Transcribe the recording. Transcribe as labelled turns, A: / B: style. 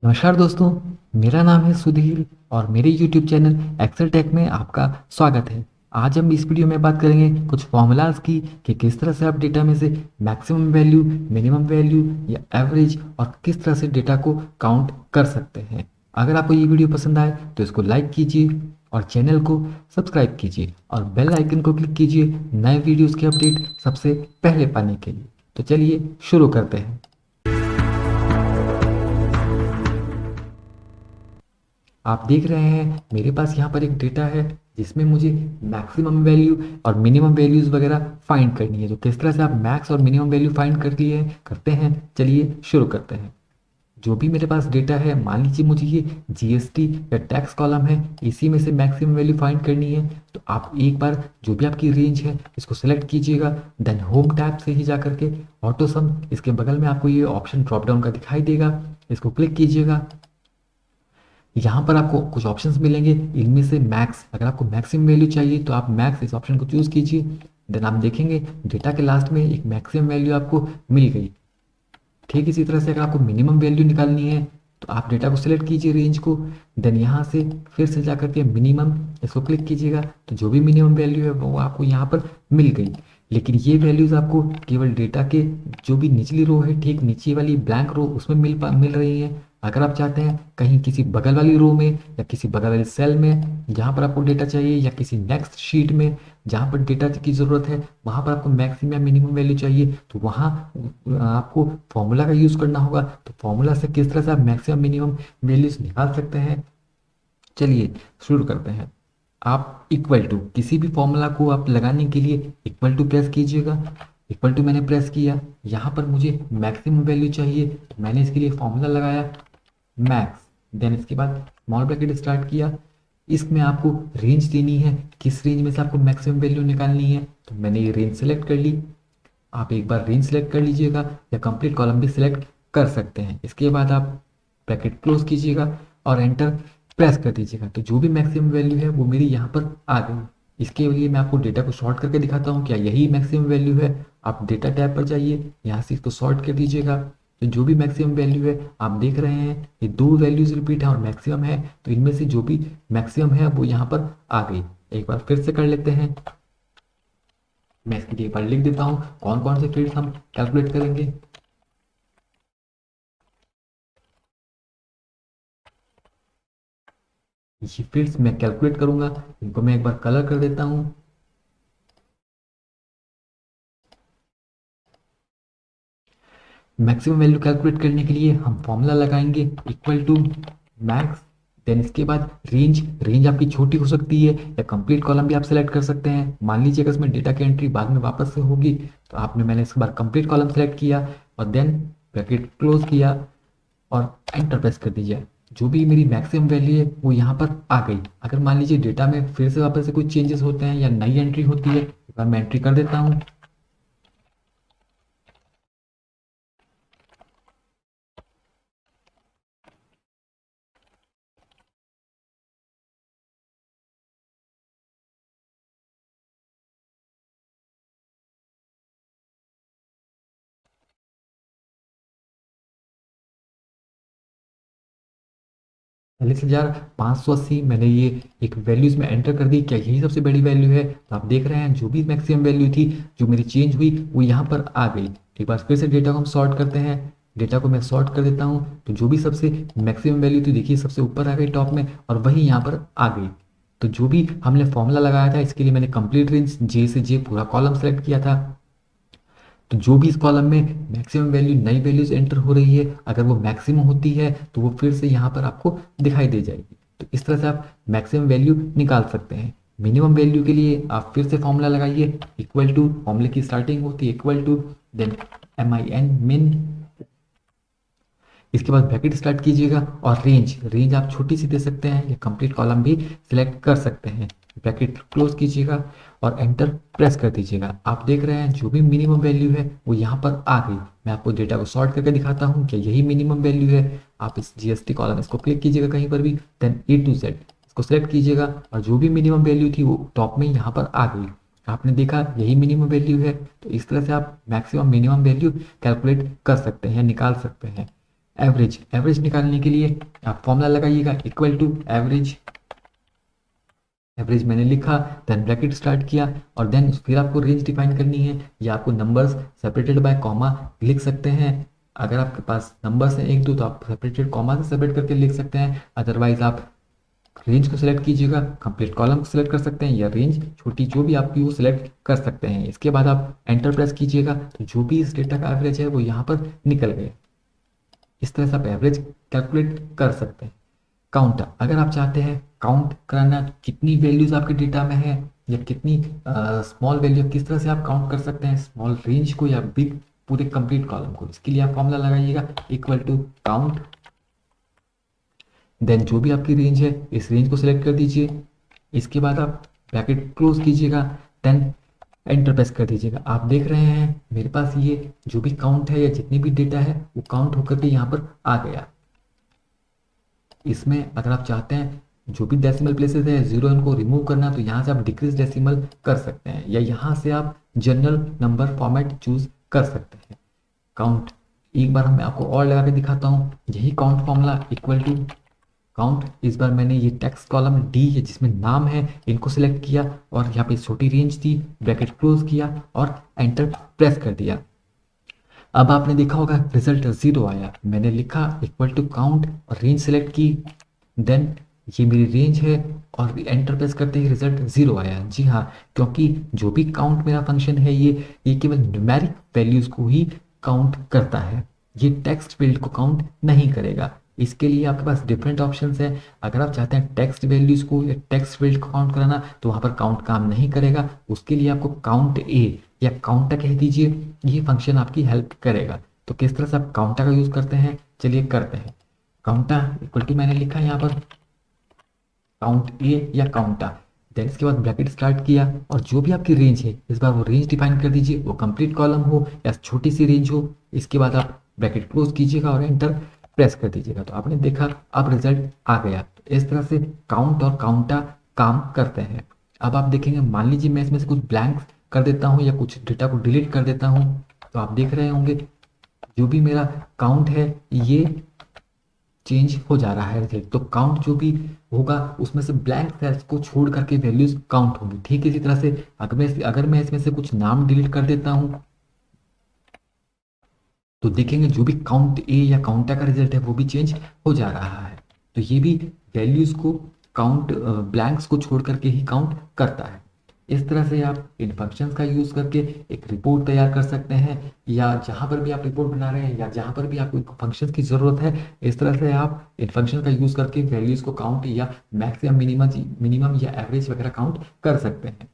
A: नमस्कार दोस्तों, मेरा नाम है सुधीर और मेरे YouTube चैनल एक्सेल टेक में आपका स्वागत है। आज हम इस वीडियो में बात करेंगे कुछ फॉर्मूलाज की कि किस तरह से आप डेटा में से मैक्सिमम वैल्यू, मिनिमम वैल्यू या एवरेज और किस तरह से डेटा को काउंट कर सकते हैं। अगर आपको ये वीडियो पसंद आए तो इसको लाइक कीजिए और चैनल को सब्सक्राइब कीजिए और बेल आइकन को क्लिक कीजिए नए वीडियोज़ के अपडेट सबसे पहले पाने के लिए। तो चलिए शुरू करते हैं। आप देख रहे हैं मेरे पास यहाँ पर एक डेटा है जिसमें मुझे मैक्सिमम वैल्यू और मिनिमम वैल्यूज़ वगैरह फाइंड करनी है। तो किस तरह से आप मैक्स और मिनिमम वैल्यू फाइंड करते हैं, चलिए शुरू करते हैं। जो भी मेरे पास डेटा है, मान लीजिए मुझे ये जीएसटी या टैक्स कॉलम है, इसी में से मैक्सिमम वैल्यू फाइंड करनी है। तो आप एक बार जो भी आपकी रेंज है इसको सेलेक्ट कीजिएगा, देन होम टैब से ही जा करके ऑटो सम, इसके बगल में आपको ये ऑप्शन ड्रॉप डाउन का दिखाई देगा, इसको क्लिक कीजिएगा। यहाँ पर आपको कुछ ऑप्शंस मिलेंगे, इनमें से मैक्स, अगर आपको मैक्सिमम वैल्यू चाहिए तो आप मैक्स इस ऑप्शन को चूज़ कीजिए। देन आप देखेंगे डेटा के लास्ट में एक मैक्सिमम वैल्यू आपको मिल गई। ठीक इसी तरह से अगर आपको मिनिमम वैल्यू निकालनी है तो आप डेटा को सिलेक्ट कीजिए, रेंज को, देन यहाँ से फिर से जा करके मिनिमम इसको क्लिक कीजिएगा। तो जो भी मिनिमम वैल्यू है वो आपको यहाँ पर मिल गई। लेकिन ये वैल्यूज़ आपको केवल डेटा के जो भी निचली रो है, ठीक नीचे वाली ब्लैंक रो, उसमें मिल रही है। अगर आप चाहते हैं कहीं किसी बगल वाली रो में या किसी बगल वाली सेल में जहाँ पर आपको डेटा चाहिए, या किसी नेक्स्ट शीट में जहाँ पर डेटा की ज़रूरत है, वहाँ पर आपको मैक्सिमम या मिनिमम वैल्यू चाहिए, तो वहाँ आपको फॉर्मूला का यूज़ करना होगा। तो फॉर्मूला से किस तरह से आप मैक्सिमम मिनिमम वैल्यूज निकाल सकते हैं, चलिए शुरू करते हैं। आप इक्वल टू, किसी भी फॉर्मूला को आप लगाने के लिए इक्वल टू प्रेस कीजिएगा। इक्वल टू मैंने प्रेस किया, यहाँ पर मुझे मैक्सिमम वैल्यू चाहिए तो मैंने इसके लिए फॉर्मूला लगाया मैक्स, देन इसके बाद स्मॉल ब्रैकेट स्टार्ट किया। इसमें आपको रेंज देनी है, किस रेंज में से आपको मैक्सिमम वैल्यू निकालनी है, तो मैंने ये रेंज सेलेक्ट कर ली। आप एक बार रेंज सेलेक्ट कर लीजिएगा या कंप्लीट कॉलम भी सिलेक्ट कर सकते हैं। इसके बाद आप ब्रैकेट क्लोज कीजिएगा और एंटर प्रेस कर दीजिएगा। तो जो भी मैक्सिमम वैल्यू है वो मेरी यहाँ पर आ गई। इसके लिए मैं आपको डेटा को सॉर्ट करके दिखाता हूँ, क्या यही मैक्सिमम वैल्यू है। आप डेटा टैब पर जाइए, यहाँ से इसको सॉर्ट कर दीजिएगा। तो जो भी मैक्सिमम वैल्यू है आप देख रहे हैं, ये दो वैल्यूज रिपीट है और मैक्सिमम है, तो इनमें से जो भी मैक्सिमम है वो यहाँ पर आ गई। एक बार फिर से कर लेते हैं। मैं इसके लिए एक बार लिख देता हूँ कौन कौन से फील्ड्स हम कैलकुलेट करेंगे। ये फील्ड्स मैं कैलकुलेट करूंगा, इनको मैं एक बार कलर कर देता हूँ। मैक्सिमम वैल्यू कैलकुलेट करने के लिए हम फॉर्मूला लगाएंगे इक्वल टू मैक्स, देन इसके बाद रेंज। रेंज आपकी छोटी हो सकती है या कंप्लीट कॉलम भी आप सेलेक्ट कर सकते हैं। मान लीजिए अगर इसमें डेटा की एंट्री बाद में वापस से होगी तो मैंने इस बार कंप्लीट कॉलम सेलेक्ट किया और देन ब्रैकेट क्लोज किया और एंटर प्रेस कर दीजिए। जो भी मेरी मैक्सिमम वैल्यू है वो यहाँ पर आ गई। अगर मान लीजिए डेटा में फिर से वापस से कुछ चेंजेस होते हैं या नई एंट्री होती है, एक बार मैं एंट्री कर देता हूँ। चालीस हजार 580 मैंने ये एक वैल्यूज में एंटर कर दी। क्या यही सबसे बड़ी वैल्यू है? तो आप देख रहे हैं जो भी मैक्सिमम वैल्यू थी जो मेरी चेंज हुई वो यहाँ पर आ गई। एक बार फिर से डेटा को हम सॉर्ट करते हैं। डेटा को मैं सॉर्ट कर देता हूँ, तो जो भी सबसे मैक्सिमम वैल्यू थी देखिए सबसे ऊपर आ गई टॉप में, और वही यहाँ पर आ गई। तो जो भी हमने फॉर्मूला लगाया था इसके लिए मैंने कंप्लीट रेंज जे से जे पूरा कॉलम सेलेक्ट किया था। तो जो भी इस कॉलम में मैक्सिमम वैल्यू, नई वैल्यूज एंटर हो रही है, अगर वो मैक्सिमम होती है तो वो फिर से यहाँ पर आपको दिखाई दे जाएगी। तो इस तरह से आप मैक्सिमम वैल्यू निकाल सकते हैं। मिनिमम वैल्यू के लिए आप फिर से फॉर्मूला लगाइए इक्वल टू, फॉर्मूले की स्टार्टिंग होती है इक्वल टू, देन min, इसके बाद ब्रैकेट स्टार्ट कीजिएगा और रेंज। रेंज आप छोटी सी दे सकते हैं या कंप्लीट कॉलम भी सिलेक्ट कर सकते हैं। ब्रैकेट क्लोज कीजिएगा और एंटर प्रेस कर दीजिएगा। आप देख रहे हैं जो भी मिनिमम वैल्यू है वो यहाँ पर आ गई। मैं आपको डेटा को सॉर्ट करके दिखाता हूँ कि यही मिनिमम वैल्यू है। आप इस जीएसटी कॉलम इसको क्लिक कीजिएगा कहीं पर भी, देन ए टू जेड इसको सेलेक्ट कीजिएगा और जो भी मिनिमम वैल्यू थी वो टॉप में यहाँ पर आ गई। आपने देखा यही मिनिमम वैल्यू है। तो इस तरह से आप मैक्सिमम मिनिमम वैल्यू कैलकुलेट कर सकते हैं, निकाल सकते हैं। एवरेज, एवरेज निकालने के लिए आप फॉर्मूला लगाइएगा इक्वल टू एवरेज, एवरेज मैंने लिखा, देन ब्रैकेट स्टार्ट किया और देन फिर आपको रेंज डिफाइन करनी है, या आपको नंबर्स सेपरेटेड बाय कॉमा लिख सकते हैं। अगर आपके पास नंबर्स हैं एक दो तो आप सेपरेटेड कॉमा से सेपरेट करके लिख सकते हैं, अदरवाइज आप रेंज को सिलेक्ट कीजिएगा, कंप्लीट कॉलम को सिलेक्ट कर सकते हैं, या रेंज छोटी जो भी आपकी वो सिलेक्ट कर सकते हैं। इसके बाद आप एंटर प्रेस कीजिएगा तो जो भी इस डेटा का एवरेज है वो यहाँ पर निकल गया। इस तरह से आप एवरेज कैलकुलेट कर सकते हैं। काउंट, अगर आप चाहते हैं काउंट कराना कितनी वैल्यूज आपके डेटा में है या कितनी स्मॉल वैल्यू, किस तरह से आप काउंट कर सकते हैं स्मॉल रेंज को या बिग पूरे कंप्लीट कॉलम को, इसके लिए आप फॉर्मूला लगाइएगा इक्वल टू काउंट, देन जो भी आपकी रेंज है इस रेंज को सिलेक्ट कर दीजिए। इसके बाद आप ब्रैकेट क्लोज कीजिएगा, देन एंटर प्रेस कर दीजिएगा। आप देख रहे हैं मेरे पास ये जो भी काउंट है या जितनी भी डेटा है वो काउंट होकर के यहाँ पर आ गया। इसमें अगर आप चाहते हैं जो भी डेसिमल प्लेसेस है जीरो इनको रिमूव करना तो यहाँ से आप डिक्रीज डेसिमल कर सकते हैं, या यहाँ से आप जनरल नंबर फॉर्मेट चूज कर सकते हैं। काउंट एक बार मैं आपको और लगा के दिखाता हूँ, यही count formula equal to count. इस बार मैंने ये टेक्स्ट कॉलम डी है जिसमें नाम है इनको सिलेक्ट किया और यहाँ पे छोटी रेंज थी, ब्रैकेट क्लोज किया और एंटर प्रेस कर दिया। अब आपने देखा होगा रिजल्ट 0 आया, मैंने लिखा इक्वल टू काउंट और रेंज सेलेक्ट की, देन ये मेरी रेंज है और एंटर प्रेस करते ही रिजल्ट 0 आया। जी हाँ, क्योंकि जो भी काउंट मेरा फंक्शन है ये केवल न्यूमेरिक वैल्यूज को ही काउंट करता है, ये टेक्स्ट फील्ड को काउंट नहीं करेगा। इसके लिए आपके पास डिफरेंट ऑप्शंस हैं। अगर आप चाहते हैं टेक्स्ट वैल्यूज को या टेक्स्ट फील्ड को काउंट कराना तो वहाँ पर काउंट काम नहीं करेगा, उसके लिए आपको काउंट ए या काउंटा कह दीजिए, ये फंक्शन आपकी हेल्प करेगा। तो किस तरह से आप काउंटा का यूज करते हैं चलिए करते हैं। काउंटा इक्वल टू मैंने लिखा यहाँ पर काउंट ए या काउंटा, देन इसके बाद ब्रैकेट स्टार्ट किया और जो भी आपकी रेंज है इस बार वो रेंज डिफाइन कर दीजिए, वो कंप्लीट कॉलम हो या छोटी सी रेंज हो। इसके बाद आप ब्रैकेट क्लोज कीजिएगा और एंटर प्रेस कर दीजिएगा। तो आपने देखा अब रिजल्ट आ गया। तो इस तरह से काउंट और काउंटा काम करते हैं। अब आप देखेंगे मान लीजिए मैं इसमें से कुछ ब्लैंक कर देता हूँ या कुछ डेटा को डिलीट कर देता हूँ, तो आप देख रहे होंगे जो भी मेरा काउंट है ये चेंज हो जा रहा है रिजल्ट। तो काउंट जो भी होगा उसमें से ब्लैंक सेल्स को छोड़ करके वैल्यूज काउंट होंगी। ठीक इसी तरह से अगर मैं इसमें से कुछ नाम डिलीट कर देता हूँ तो देखेंगे जो भी काउंट ए या काउंटा का रिजल्ट है वो भी चेंज हो जा रहा है। तो ये भी वैल्यूज को काउंट ब्लैंक्स को छोड़ करके ही काउंट करता है। इस तरह से आप इन फंक्शंस का यूज करके एक रिपोर्ट तैयार कर सकते हैं, या जहां पर भी आप रिपोर्ट बना रहे हैं या जहां पर भी आपको फंक्शंस की जरूरत है इस तरह से आप इन फंक्शन का यूज करके वैल्यूज को काउंट या मैक्स या मिनिमम या एवरेज वगैरह काउंट कर सकते हैं।